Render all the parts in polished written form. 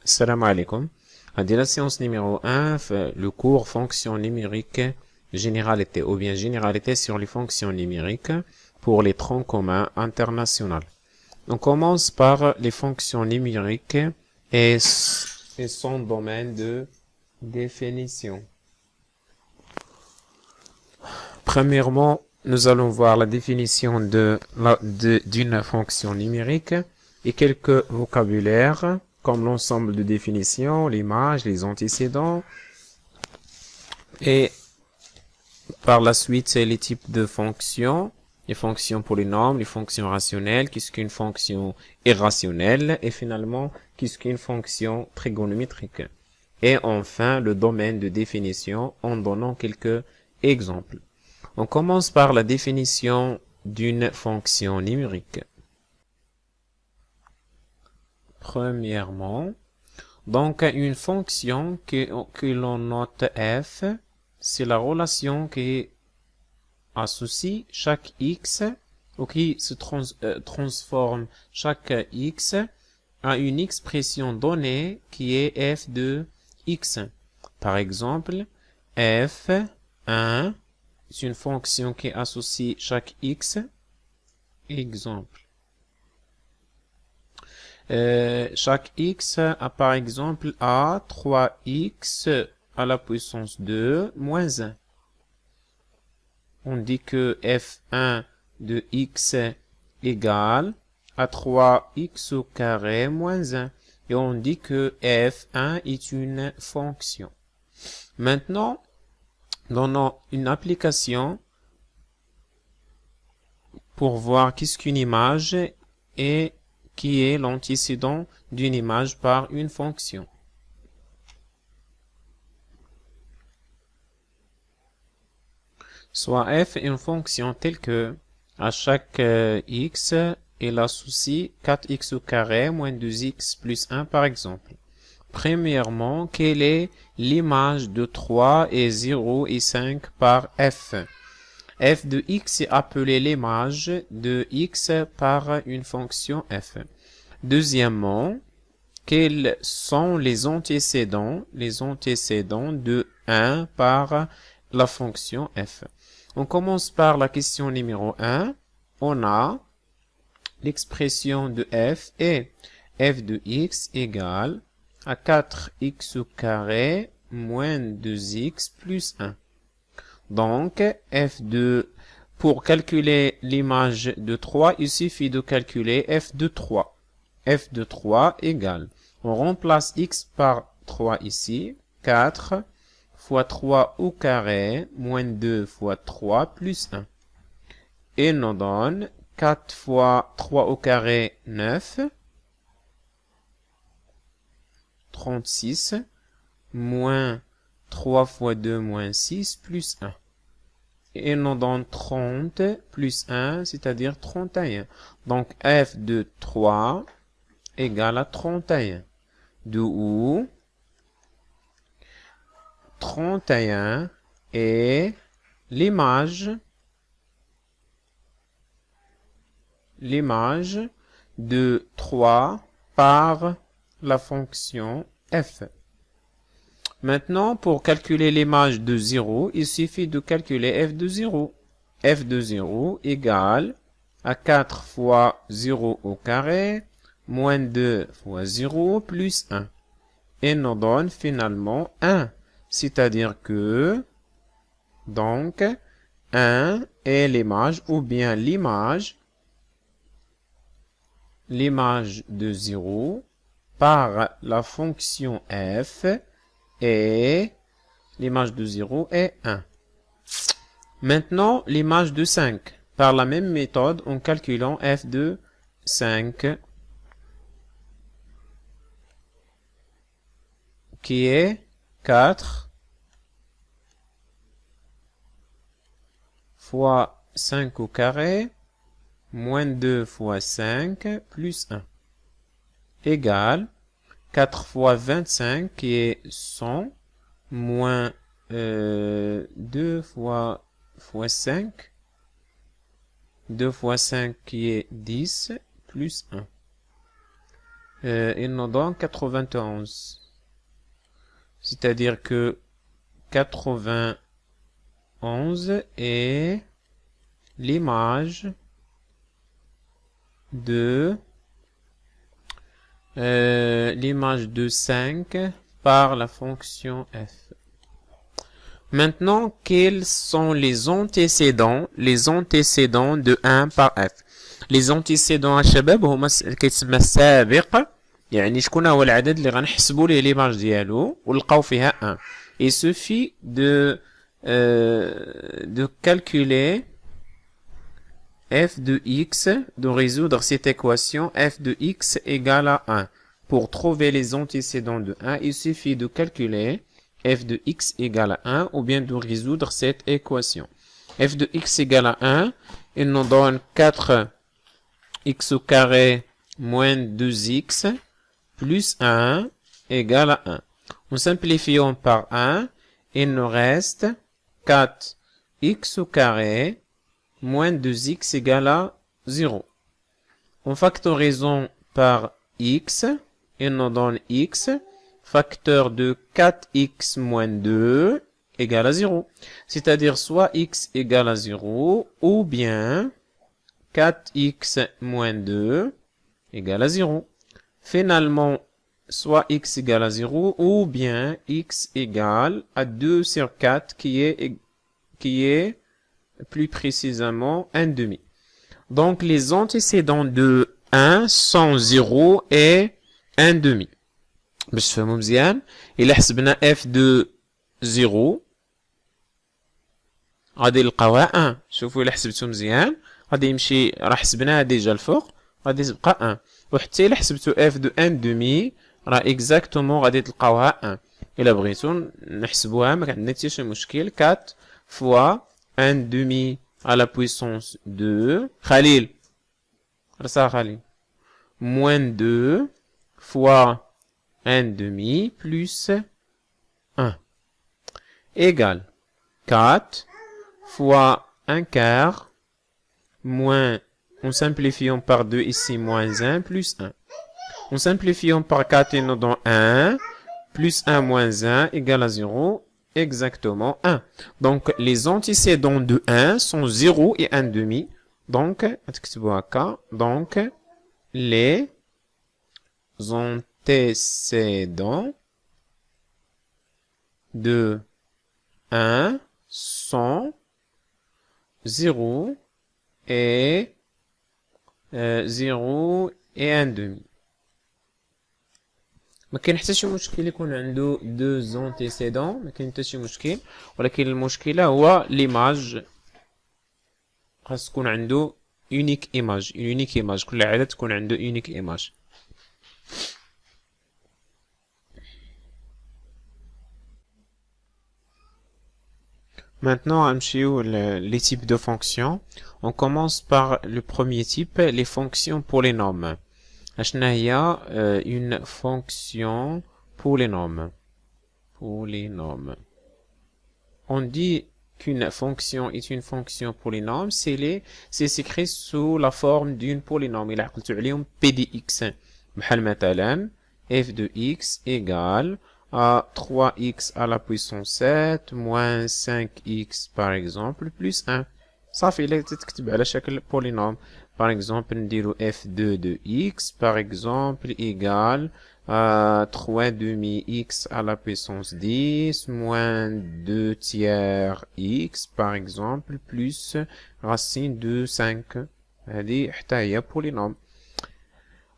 Salam alaikum. Dès la séance numéro 1, le cours fonctions numériques, généralité ou bien généralité sur les fonctions numériques pour les troncs communs internationaux. On commence par les fonctions numériques et son domaine de définition. Premièrement, nous allons voir la définition d'une fonction numérique et quelques vocabulaires comme l'ensemble de définitions, l'image, les antécédents. Et par la suite, c'est les types de fonctions. Les fonctions polynômes, les fonctions rationnelles, qu'est-ce qu'une fonction irrationnelle, et finalement, qu'est-ce qu'une fonction trigonométrique. Et enfin, le domaine de définition en donnant quelques exemples. On commence par la définition d'une fonction numérique. Premièrement, donc une fonction que l'on note f, c'est la relation qui associe chaque x ou qui se transforme chaque x à une expression donnée qui est f de x. Par exemple, f1, c'est une fonction qui associe chaque x. Exemple. Chaque x a par exemple a 3x à la puissance 2 moins 1. On dit que f1 de x égale à 3x au carré moins 1. Et on dit que f1 est une fonction. Maintenant, donnons une application pour voir qu'est-ce qu'une image et qui est l'antécédent d'une image par une fonction. Soit f est une fonction telle que à chaque x, elle associe 4x au carré moins 2x plus 1 par exemple. Premièrement, quelle est l'image de 3 et 0 et 5 par f? F de x est appelée l'image de x par une fonction f. Deuxièmement, quels sont les antécédents de 1 par la fonction f? On commence par la question numéro 1. On a l'expression de f et f de x égale à 4x au carré moins 2x plus 1. Donc, pour calculer l'image de 3, il suffit de calculer f de 3. f de 3 égale, on remplace x par 3 ici, 4 fois 3 au carré, moins 2 fois 3 plus 1. Et nous donne 4 fois 3 au carré, 9, 36, moins 3 fois 2, moins 6, plus 1. Et nous donne 30 plus 1, c'est-à-dire 31. Donc, f de 3 égale à 31. D'où 31 est l'image de 3 par la fonction f. Maintenant, pour calculer l'image de 0, il suffit de calculer f de 0. f de 0 égale à 4 fois 0 au carré, moins 2 fois 0 plus 1. Et nous donne finalement 1. C'est-à-dire que, donc, 1 est l'image ou bien l'image de 0 par la fonction f et l'image de 0 est 1. Maintenant, l'image de 5. Par la même méthode, en calculant f de 5, qui est 4 fois 5 au carré, moins 2 fois 5, plus 1, égale 4 fois 25 qui est 100, moins 2 fois 5, 2 fois 5 qui est 10, plus 1. il nous donne 91. C'est-à-dire que 91 est l'image de 5 par la fonction f. Maintenant, quels sont les antécédents de 1 par f. Les antécédents الشباب هما كيتسمى السابق، يعني شكون هو العدد اللي غنحسبوا ليه ليماج ديالو ونلقاو فيها 1. Il suffit de calculer f de x, de résoudre cette équation f de x égale à 1. Pour trouver les antécédents de 1, il suffit de calculer f de x égale à 1 ou bien de résoudre cette équation. F de x égale à 1, il nous donne 4x au carré moins 2x plus 1 égale à 1. En simplifiant par 1, il nous reste 4x au carré moins 2x égale à 0. En factorisant par x, il nous donne x, facteur de 4x moins 2 égale à 0. C'est-à-dire soit x égale à 0 ou bien 4x moins 2 égale à 0. Finalement, soit x égale à 0 ou bien x égale à 2 sur 4 qui est plus précisément 1 demi. Donc les antécédents de 1 sont 0 et 1 demi. باش تفهموا مزيان الا حسبنا f de 0 غادي نلقاوها 1. شوفوا الا حسبتو مزيان غادي يمشي راه حسبناها ديجا الفوق غادي تبقى 1 وحتى الا حسبتو f de 1 demi راه اكزاكتومون غادي تلقاوها 1. الا بغيتو نحسبوها ما عندنا حتى شي مشكل 4 fois 1 demi à la puissance 2 Khalil رسا خليل moins 2 fois 1 demi plus 1 égale 4 fois 1 quart moins, en simplifiant par 2 ici, moins 1 plus 1. En simplifiant par 4, il nous donne 1 plus 1 moins 1 égale à 0, exactement 1. Donc, les antécédents de 1 sont 0 et 1 demi. Donc, les antécédents de 1 sont 0 et 0 et 1 demi. ما كاين حتى شي مشكل يكون عنده دو زونتيسيدون، ما كاين حتى شي مشكل، ولكن المشكله هو ليماج خاص تكون عنده يونيك ايماج، كل عدد تكون عنده يونيك ايماج. Maintenant, les types de fonctions. On commence par le premier type, les fonctions polynômes. Il y a une fonction polynôme. On dit qu'une fonction est une fonction polynôme, c'est écrit sous la forme d'une polynôme. Il a عليهم PDX. بحال مثلا f de x égale à 3x à la puissance 7 moins 5x par exemple plus 1. صافي إلا تكتب على شكل polynôme. Par exemple, نديرو f2 de x par exemple égale à 3 demi x à la puissance 10 moins 2 tiers x par exemple plus racine de 5. هذه حتى هي polynôme.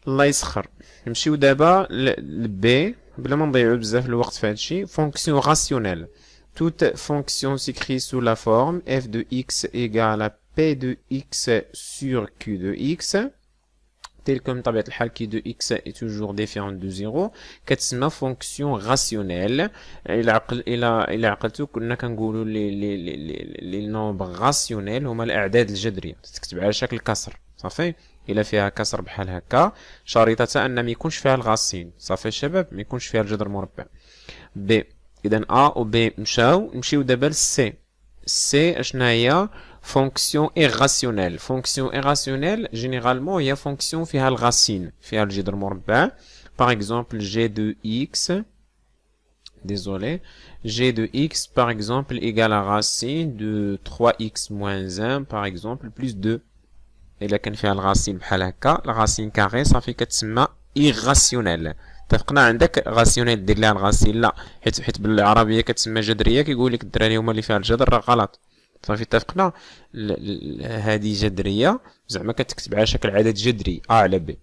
الله يسخر. نمشيو دابا ل B بلا ما نضيعو بزاف الوقت في هادشي. Fonction rationnelle. Toute fonction s'écrit sous la forme f de x égale à p de x sur q de x, tel comme طبيعة الحال q de x est toujours différent de 0, كتسمى fonction rationnelle. إلا عقلتو كنا كنقولوا لي nombres rationnels هما الأعداد الجذرية، تكتب على شكل كسر صافي. إلا فيها كسر بحال هكا شريطة أن ما يكونش فيها الغاسين صافي الشباب، ما يكونش فيها الجذر مربع. ب إذا A و B نمشيو دابا ل C. C اشنا هي fonction irrationnelle. Fonction irrationnelle, généralement, il y a fonction فيها الرacine, فيها الجذر مربع. Par exemple, g de x, désolé, g de x, par exemple, égale à racine de 3x moins 1, par exemple, plus 2. إلا كان فيها الرacine بحال هكا، الرacine carrée صافي كتسمى irrationnelle. اتفقنا؟ عندك راسيونيل دير لها الغاسيل لا، حيت بالعربيه كتسمى جذريه، كيقول لك الدراري هما اللي فيها الجذر راه غلط. صافي اتفقنا. هذه جذريه زعما كتكتب على شكل عدد جذري ا على ب.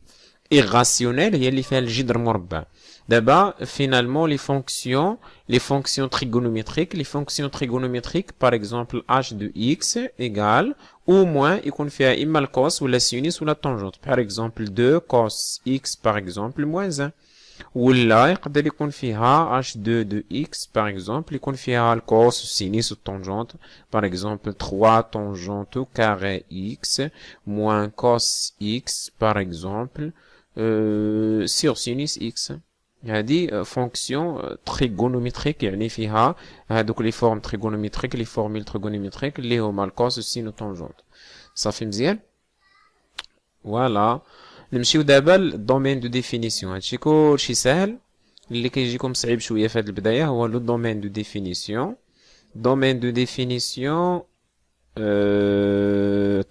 irrationnelle هي اللي فيها الجذر مربع. دابا فينالمون لي فونكسيون تريغونوميتريك، لي فونكسيون تريغونوميتريك باغ اكزومبل h de x égale او موان يكون فيها اما الكوس ولا السينوس ولا الطونجونت. باغ اكزومبل 2 كوس x باغ اكزومبل موان 1، ولا يقدر يكون فيها h2 de x par exemple يكون فيها الكوس والسينيس والطونجونت. par exemple 3 tangente carré x moins cos x par exemple sur sinus x. هذه فونكسيون تريغونوميتريك، يعني فيها هذوك لي فورم تريغونوميتريك، لي فورميل تريغونوميتريك اللي هما الكوس والسين والطونجونت. صافي مزيان. فوالا نمشيو دابا للدومين دو ديفينيسيون. هادشي كلشي ساهل، اللي كيجيكم صعيب شويه في هاد البدايه هو لو دومين دو ديفينيسيون. دومين دو ديفينيسيون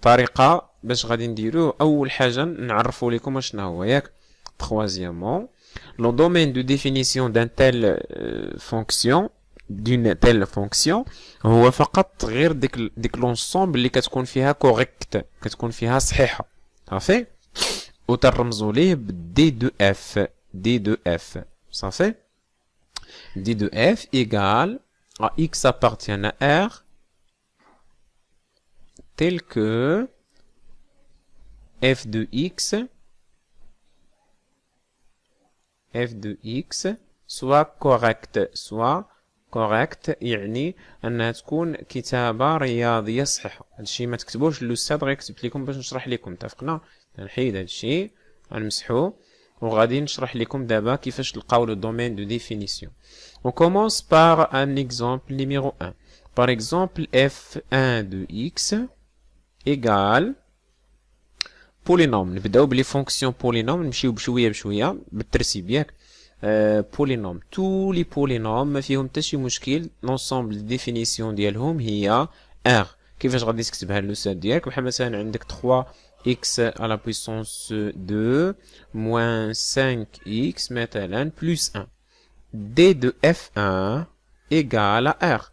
طريقه باش غادي نديروه. اول حاجه نعرفوا لكم شنو هو ياك. troisièmement le domaine de définition d'un tel fonction d'une telle fonction هو فقط غير ديك لونسومبل اللي كتكون فيها كوريكت، كتكون فيها صحيحه. صافي، وترمزوا ليه ب d de f. d de f صافي. d de f égale à x appartient à r tel que f de x soit correct يعني انها تكون كتابه رياضيه صحيحه. هادشي ما تكتبوش، الاستاذ غيكتب لكم باش نشرح لكم. اتفقنا؟ نحيد هادشي غنمسحو وغادي نشرح لكم دابا كيفاش تلقاو لو دومين دو ديفينيسيون. On commence par un exemple numéro 1. Par exemple, f1 de x égale polynôme. نبداو بلي فونكسيون polynôme، نمشيو بشويه بشويه بالترتيب ياك. polynôme، tous les polynômes ما فيهم حتى شي مشكل. لونسومبل ديفينيسيون ديالهم هي r. كيفاش غادي تكتبها الاستاذ ديالك؟ بحال مثلا عندك 3x à la puissance 2 moins 5x مثلا plus 1. d de f1 égale à r.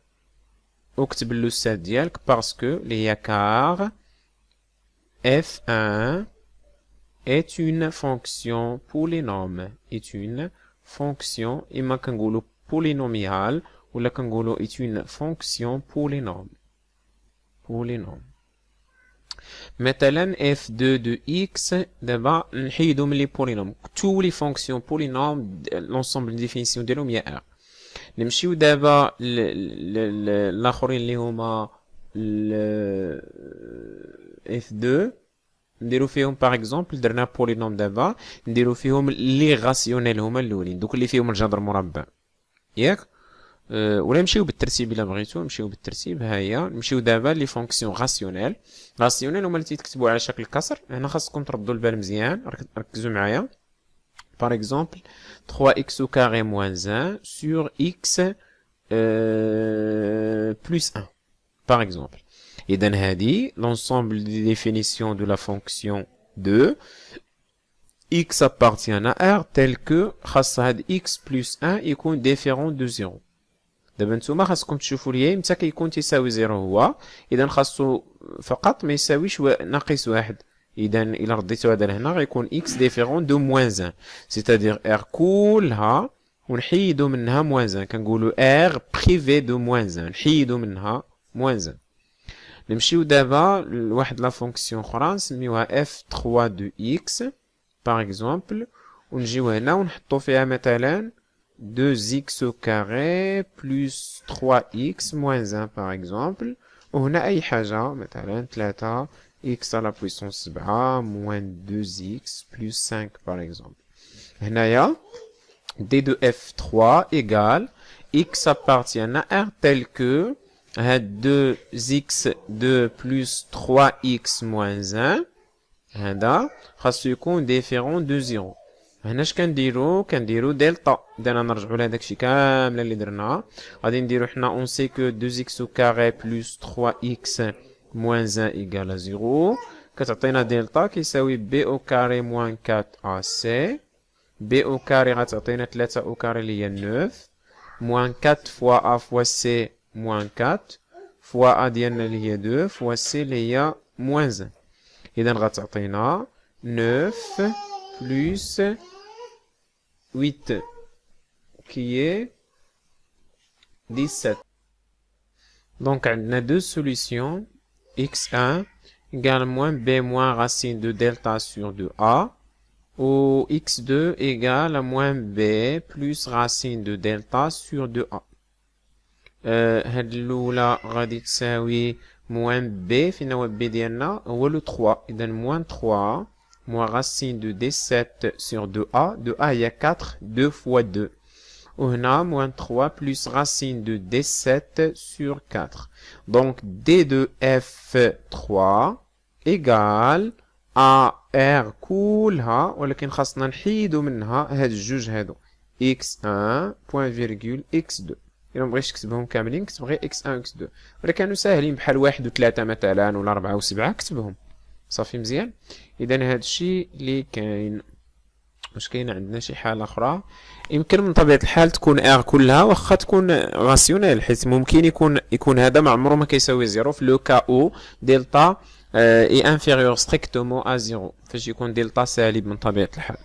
اكتب الاستاذ ديالك باسكو اللي هي car f1 est une fonction polynôme. est une fonction إما كنقولو polynomiale ولا كنقولو est une fonction polynôme. مثلا f2 de x دابا نحيدو من لي polynôme. tous les fonctions polynôme l'ensemble de définition ديالهم هي r. نمشيو دابا الاخرين اللي هما f2 نديرو فيهم باغ اكزومبل درنا بولينوم دابا نديرو فيهم لي غاسيونيل هما الاولين، دوك اللي فيهم الجذر مربع ياك. ولا نمشيو بالترتيب الا بغيتو، نمشيو بالترتيب. ها هي نمشيو دابا لي فونكسيون غاسيونيل. غاسيونيل هما اللي تيتكتبوا على شكل كسر. هنا خاصكم تردوا البال مزيان، ركزوا معايا. باغ اكزومبل 3x au carré moins 1 sur x plus 1 par exemple. إذن هذه l'ensemble des définitions de la fonction de x appartient à r tel que خاص هاد x plus 1 يكون différent de 0. دابا نتوما خاصكم تشوفوا لي متى كيكون تساوي 0 هو، إذن خاصو فقط ما يساويش ناقص 1. إذا إلا رديتو هذا لهنا غيكون x différent de moins 1، c'est-à-dire r كلها ونحيدو منها moins 1. كنقولو r privé de moins 1، نحيدو منها moins 1. نمشيو دابا لواحد لا فونكسيون اخرى نسميوها f3 de x par exemple، ونجيو هنا ونحطو فيها مثلا 2x au carré plus 3x moins 1 par exemple، وهنا أي حاجة مثلا 3 x à la puissance 7 moins 2x plus 5 par exemple. هنايا d de f3 égale x appartient à r tel que هاد 2x2 plus 3x moins 1 هذا خاصو يكون ديفيرون دو 0. هنا اش كنديرو دلتا. اذا نرجعوا لهداك الشيء كامل اللي درناه. غادي نديرو حنا اون سي كو 2x au carré plus 3x moins 1 égale 0 كتعطينا دلتا كيساوي b au carré moins 4ac. b au carré غتعطينا 3 au carré اللي هي 9 moins 4 fois a fois c moins 4 fois a ديالنا اللي هي 2 fois c اللي هي moins 1. إذا غتعطينا 9 plus 8 qui est 17. Donc عندنا deux solutions x1 égale moins b moins racine de delta sur 2a ou x2 égale à moins b plus racine de delta sur 2a. هاد الأولى غادي تساوي moins b فينا هو b ديالنا هو le 3. إذا moins 3 moins racine de d7 sur 2a. 2a هي 4 2 fois 2. وهنا moins 3 plus racine de d7 sur 4. Donc d de f3 égale à r كلها ولكن خاصنا نحيدو منها هاد الجوج هادو x1 point virgule x2. إلا مبغيتش تكتبهم كاملين كتب غير x1 و x2 ولا كانوا ساهلين بحال 1 و 3 مثلا ولا 4 و 7 كتبهم صافي مزيان. إذا هادشي اللي كاين. واش كاين عندنا شي حالة أخرى؟ يمكن من طبيعة الحال تكون r كلها واخا تكون غاسيونيل حيت ممكن يكون هذا ما عمره ما كيساوي 0 في لو كا او دلتا est inférieur strictement à 0 فاش يكون دلتا سالب من طبيعة الحال.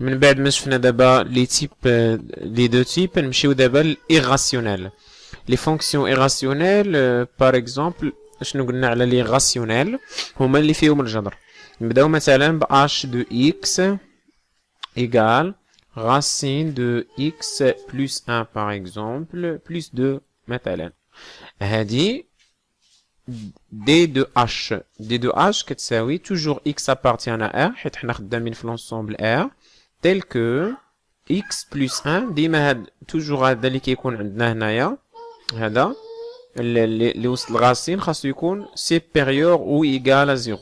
من بعد ما شفنا دابا لي تيب لي دو تيب نمشيو دابا للإيغاسيونيل. لي فونكسيون إيغاسيونيل باغ اكزومبل شنو قلنا على لي غاسيونيل هما اللي فيهم الجذر. نبداو مثلا ب h de x égale racine de x plus 1 par exemple plus 2 مثلا. هادي d de h كتساوي toujours x appartient à r حيت حنا خدامين في l'ensemble r tel que x plus 1 ديما هاد toujours هذا اللي كيكون عندنا هنايا هذا اللي وسط الغاسين خاصو يكون supérieur ou égal à 0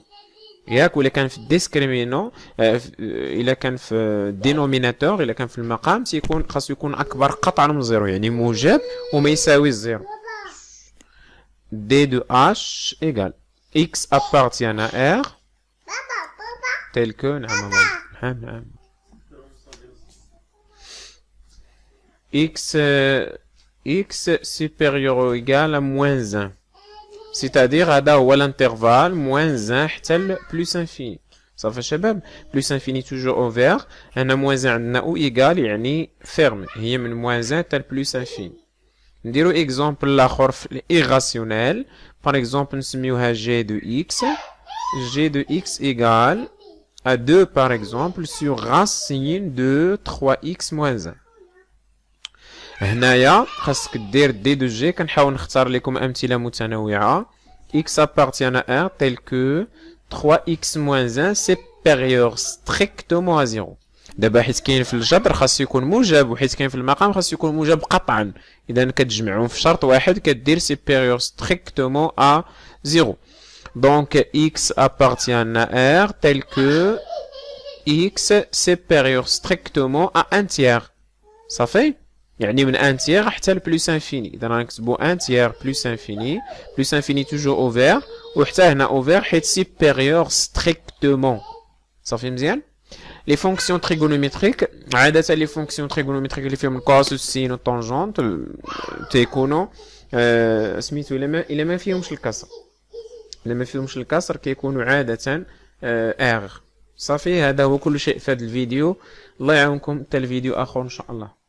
ياك. ولا كان في الديسكريمينون الا كان في الدينوميناتور الا كان في المقام تيكون خاصو يكون اكبر قطعا من 0 يعني موجب وما يساوي الزيرو. d de h égale x appartient à r tel que نعم x supérieur ou égal à moins 1 c'est-à-dire هذا هو l'intervalle moins 1 حتى ل plus infini. صافي شباب plus infini toujours ouvert. هنا moins 1 عندنا ou égal يعني ferme هي من moins 1 حتى ل plus infini. نديرو اكزومبل اخر في الايغاسيونيل باغ اكزومبل نسميوها g de x égale à 2 par exemple sur racine de 3x moins 1. هنايا خاصك دير دي دو جي. كنحاول نختار لكم امثله متنوعه. x appartient à r tel que 3x moins 1 supérieur strictement à 0. دابا حيت كاين في الجبر خاصو يكون موجب وحيت كاين في المقام خاصو يكون موجب قطعا. اذا كتجمعهم في شرط واحد كدير supérieur strictement à 0. donc x appartient à r tel que x supérieur strictement à 1 tiers. صافي يعني من 1 tiers حتى ل plus infini. اذا غنكتبو 1 tiers plus infini plus infini toujours ouvert وحتى هنا ouvert حيت supérieur strictement. صافي مزيان. les fonctions trigonométriques عادة les fonctions trigonométriques اللي فيهم الكوس والسين والطونجونت تيكونوا سميتو الا ما فيهمش الكسر. الا ما فيهمش الكسر كيكونوا عادة r. صافي هذا هو كل شيء في هذا الفيديو. الله يعاونكم حتى الفيديو اخر ان شاء الله.